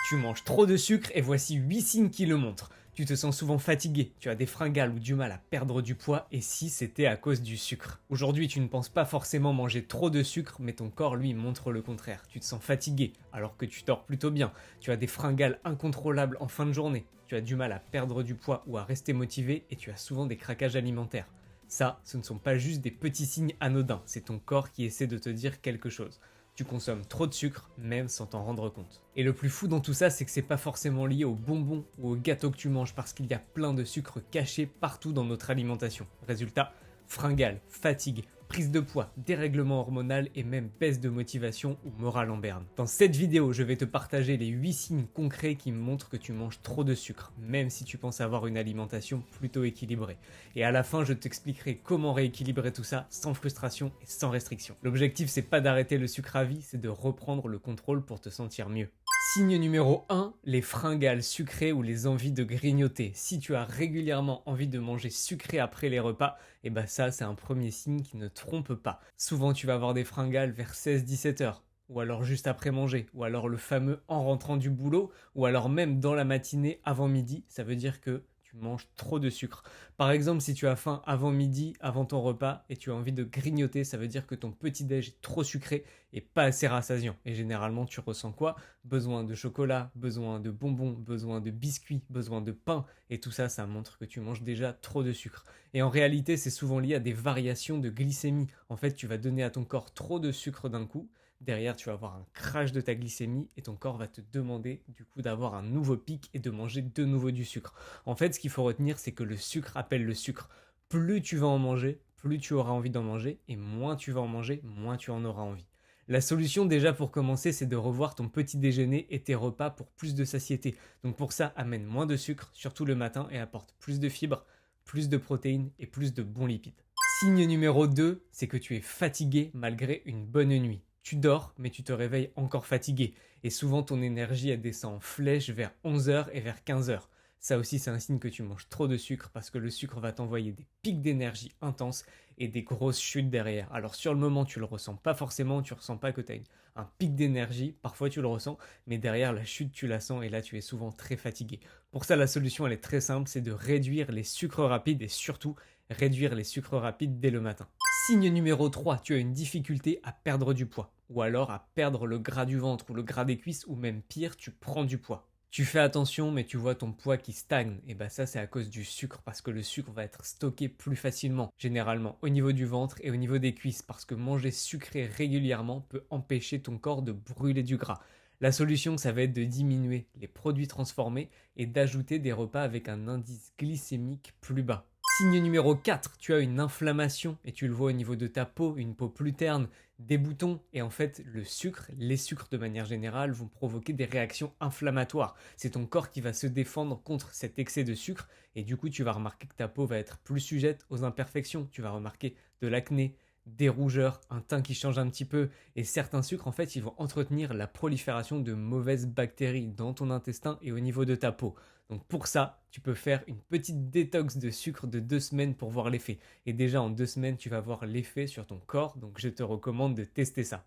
Tu manges trop de sucre et voici 8 signes qui le montrent. Tu te sens souvent fatigué, tu as des fringales ou du mal à perdre du poids et si c'était à cause du sucre. Aujourd'hui tu ne penses pas forcément manger trop de sucre mais ton corps lui montre le contraire. Tu te sens fatigué alors que tu dors plutôt bien. Tu as des fringales incontrôlables en fin de journée. Tu as du mal à perdre du poids ou à rester motivé et tu as souvent des craquages alimentaires. Ça, ce ne sont pas juste des petits signes anodins, c'est ton corps qui essaie de te dire quelque chose. Tu consommes trop de sucre, même sans t'en rendre compte. Et le plus fou dans tout ça, c'est que c'est pas forcément lié aux bonbons ou aux gâteaux que tu manges, parce qu'il y a plein de sucre caché partout dans notre alimentation. Résultat, fringales, fatigue, prise de poids, dérèglement hormonal et même baisse de motivation ou morale en berne. Dans cette vidéo, je vais te partager les 8 signes concrets qui montrent que tu manges trop de sucre, même si tu penses avoir une alimentation plutôt équilibrée. Et à la fin, je t'expliquerai comment rééquilibrer tout ça sans frustration et sans restriction. L'objectif, c'est pas d'arrêter le sucre à vie, c'est de reprendre le contrôle pour te sentir mieux. Signe numéro 1, les fringales sucrées ou les envies de grignoter. Si tu as régulièrement envie de manger sucré après les repas, et bah ça c'est un premier signe qui ne trompe pas. Souvent tu vas avoir des fringales vers 16-17 heures, ou alors juste après manger, ou alors le fameux en rentrant du boulot, ou alors même dans la matinée avant midi, ça veut dire que tu manges trop de sucre. Par exemple, si tu as faim avant midi, avant ton repas, et tu as envie de grignoter, ça veut dire que ton petit-déj est trop sucré et pas assez rassasiant. Et généralement, tu ressens quoi? Besoin de chocolat, besoin de bonbons, besoin de biscuits, besoin de pain. Et tout ça, ça montre que tu manges déjà trop de sucre. Et en réalité, c'est souvent lié à des variations de glycémie. En fait, tu vas donner à ton corps trop de sucre d'un coup. Derrière, tu vas avoir un crash de ta glycémie et ton corps va te demander du coup d'avoir un nouveau pic et de manger de nouveau du sucre. En fait, ce qu'il faut retenir, c'est que le sucre appelle le sucre. Plus tu vas en manger, plus tu auras envie d'en manger et moins tu vas en manger, moins tu en auras envie. La solution déjà pour commencer, c'est de revoir ton petit déjeuner et tes repas pour plus de satiété. Donc pour ça, amène moins de sucre, surtout le matin, et apporte plus de fibres, plus de protéines et plus de bons lipides. Signe numéro 2, c'est que tu es fatigué malgré une bonne nuit. Tu dors, mais tu te réveilles encore fatigué. Et souvent, ton énergie, elle descend en flèche vers 11 heures et vers 15 heures. Ça aussi, c'est un signe que tu manges trop de sucre parce que le sucre va t'envoyer des pics d'énergie intenses et des grosses chutes derrière. Alors sur le moment, tu le ressens pas forcément, tu ressens pas que tu as un pic d'énergie, parfois tu le ressens, mais derrière la chute, tu la sens et là, tu es souvent très fatigué. Pour ça, la solution, elle est très simple, c'est de réduire les sucres rapides et surtout réduire les sucres rapides dès le matin. Signe numéro 3, tu as une difficulté à perdre du poids, ou alors à perdre le gras du ventre ou le gras des cuisses, ou même pire, tu prends du poids. Tu fais attention, mais tu vois ton poids qui stagne, et bah ça c'est à cause du sucre, parce que le sucre va être stocké plus facilement, généralement au niveau du ventre et au niveau des cuisses, parce que manger sucré régulièrement peut empêcher ton corps de brûler du gras. La solution, ça va être de diminuer les produits transformés et d'ajouter des repas avec un indice glycémique plus bas. Signe numéro 4, tu as une inflammation et tu le vois au niveau de ta peau, une peau plus terne, des boutons et en fait le sucre, les sucres de manière générale vont provoquer des réactions inflammatoires. C'est ton corps qui va se défendre contre cet excès de sucre et du coup tu vas remarquer que ta peau va être plus sujette aux imperfections, tu vas remarquer de l'acné, des rougeurs, un teint qui change un petit peu et certains sucres en fait ils vont entretenir la prolifération de mauvaises bactéries dans ton intestin et au niveau de ta peau. Donc pour ça, tu peux faire une petite détox de sucre de 2 semaines pour voir l'effet. Et déjà en 2 semaines, tu vas voir l'effet sur ton corps, donc je te recommande de tester ça.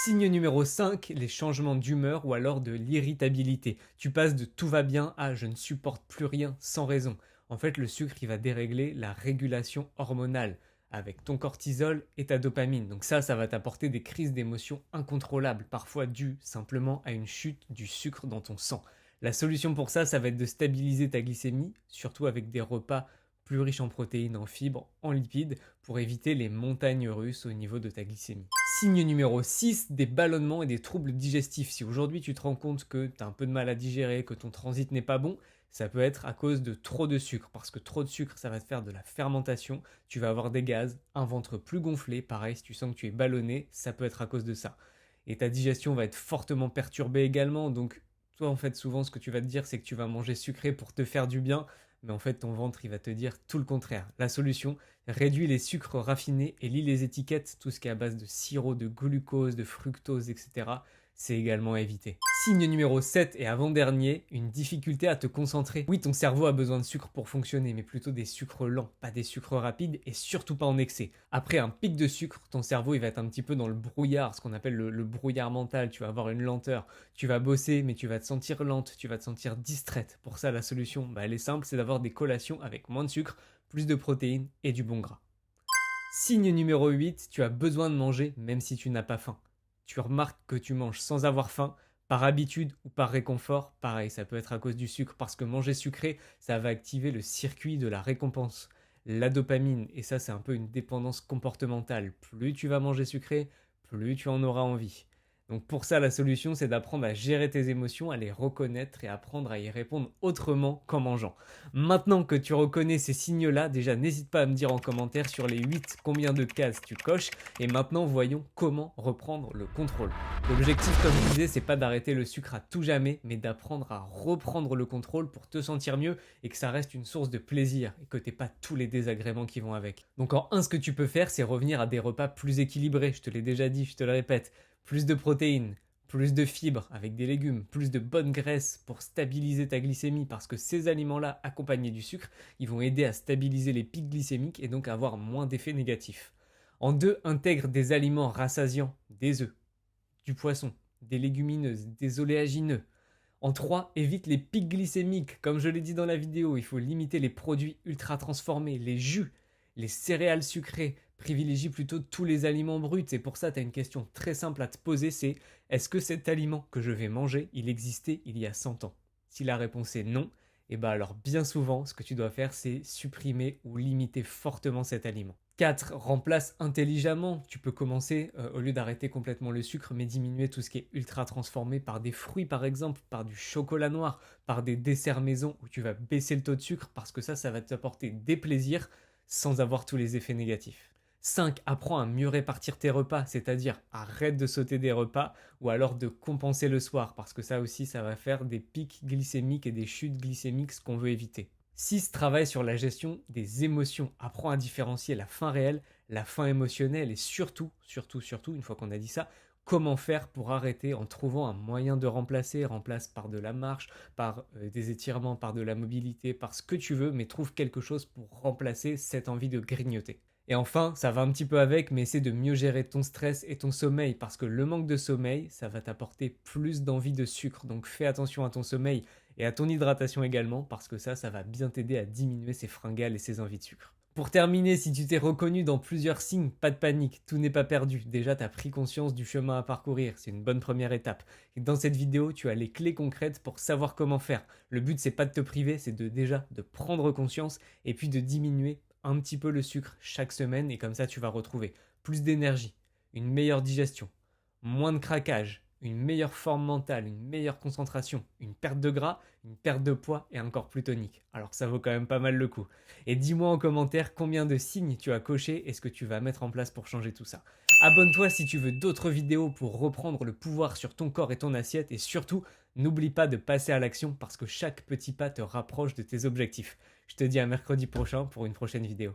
Signe numéro 5, les changements d'humeur ou alors de l'irritabilité. Tu passes de tout va bien à je ne supporte plus rien sans raison. En fait, le sucre, il va dérégler la régulation hormonale avec ton cortisol et ta dopamine. Donc ça va t'apporter des crises d'émotions incontrôlables, parfois dues simplement à une chute du sucre dans ton sang. La solution pour ça va être de stabiliser ta glycémie, surtout avec des repas plus riches en protéines, en fibres, en lipides, pour éviter les montagnes russes au niveau de ta glycémie. Signe numéro 6, des ballonnements et des troubles digestifs. Si aujourd'hui tu te rends compte que tu as un peu de mal à digérer, que ton transit n'est pas bon, ça peut être à cause de trop de sucre, parce que trop de sucre, ça va te faire de la fermentation, tu vas avoir des gaz, un ventre plus gonflé, pareil, si tu sens que tu es ballonné, ça peut être à cause de ça. Et ta digestion va être fortement perturbée également, donc toi, en fait, souvent, ce que tu vas te dire, c'est que tu vas manger sucré pour te faire du bien, mais en fait, ton ventre, il va te dire tout le contraire. La solution, réduis les sucres raffinés et lis les étiquettes, tout ce qui est à base de sirop, de glucose, de fructose, etc. C'est également à éviter. Signe numéro 7 et avant-dernier, une difficulté à te concentrer. Oui, ton cerveau a besoin de sucre pour fonctionner, mais plutôt des sucres lents, pas des sucres rapides et surtout pas en excès. Après un pic de sucre, ton cerveau il va être un petit peu dans le brouillard, ce qu'on appelle le brouillard mental, tu vas avoir une lenteur, tu vas bosser mais tu vas te sentir lente, tu vas te sentir distraite. Pour ça la solution, elle est simple, c'est d'avoir des collations avec moins de sucre, plus de protéines et du bon gras. Signe numéro 8, tu as besoin de manger même si tu n'as pas faim. Tu remarques que tu manges sans avoir faim, par habitude ou par réconfort, pareil, ça peut être à cause du sucre, parce que manger sucré, ça va activer le circuit de la récompense, la dopamine, et ça c'est un peu une dépendance comportementale. Plus tu vas manger sucré, plus tu en auras envie. Donc pour ça, la solution, c'est d'apprendre à gérer tes émotions, à les reconnaître et apprendre à y répondre autrement qu'en mangeant. Maintenant que tu reconnais ces signes-là, déjà n'hésite pas à me dire en commentaire sur les 8 combien de cases tu coches. Et maintenant, voyons comment reprendre le contrôle. L'objectif, comme je disais, c'est pas d'arrêter le sucre à tout jamais, mais d'apprendre à reprendre le contrôle pour te sentir mieux et que ça reste une source de plaisir et que t'aies pas tous les désagréments qui vont avec. Donc en 1, ce que tu peux faire, c'est revenir à des repas plus équilibrés. Je te l'ai déjà dit, je te le répète. Plus de protéines, plus de fibres avec des légumes, plus de bonne graisse pour stabiliser ta glycémie parce que ces aliments-là, accompagnés du sucre, ils vont aider à stabiliser les pics glycémiques et donc avoir moins d'effets négatifs. En 2, intègre des aliments rassasiants, des œufs, du poisson, des légumineuses, des oléagineux. En 3, évite les pics glycémiques. Comme je l'ai dit dans la vidéo, il faut limiter les produits ultra transformés, les jus, les céréales sucrées. Privilégie plutôt tous les aliments bruts. Et pour ça, tu as une question très simple à te poser, c'est est-ce que cet aliment que je vais manger, il existait il y a 100 ans? Si la réponse est non, et alors bien souvent, ce que tu dois faire, c'est supprimer ou limiter fortement cet aliment. 4. Remplace intelligemment. Tu peux commencer, au lieu d'arrêter complètement le sucre, mais diminuer tout ce qui est ultra transformé par des fruits par exemple, par du chocolat noir, par des desserts maison où tu vas baisser le taux de sucre parce que ça va t'apporter des plaisirs sans avoir tous les effets négatifs. 5. Apprends à mieux répartir tes repas, c'est-à-dire arrête de sauter des repas ou alors de compenser le soir parce que ça aussi, ça va faire des pics glycémiques et des chutes glycémiques, ce qu'on veut éviter. 6. Travaille sur la gestion des émotions. Apprends à différencier la faim réelle, la faim émotionnelle et surtout, une fois qu'on a dit ça, comment faire pour arrêter en trouvant un moyen de remplacer. Remplace par de la marche, par des étirements, par de la mobilité, par ce que tu veux, mais trouve quelque chose pour remplacer cette envie de grignoter. Et enfin, ça va un petit peu avec, mais essaie de mieux gérer ton stress et ton sommeil, parce que le manque de sommeil, ça va t'apporter plus d'envie de sucre. Donc fais attention à ton sommeil et à ton hydratation également, parce que ça va bien t'aider à diminuer ces fringales et ces envies de sucre. Pour terminer, si tu t'es reconnu dans plusieurs signes, pas de panique, tout n'est pas perdu. Déjà, tu as pris conscience du chemin à parcourir, c'est une bonne première étape. Et dans cette vidéo, tu as les clés concrètes pour savoir comment faire. Le but, c'est pas de te priver, c'est de prendre conscience et puis de diminuer un petit peu le sucre chaque semaine et comme ça tu vas retrouver plus d'énergie, une meilleure digestion, moins de craquage, une meilleure forme mentale, une meilleure concentration, une perte de gras, une perte de poids et un corps plus tonique. Alors ça vaut quand même pas mal le coup. Et dis-moi en commentaire combien de signes tu as coché et ce que tu vas mettre en place pour changer tout ça. Abonne-toi si tu veux d'autres vidéos pour reprendre le pouvoir sur ton corps et ton assiette et surtout, n'oublie pas de passer à l'action parce que chaque petit pas te rapproche de tes objectifs. Je te dis à mercredi prochain pour une prochaine vidéo.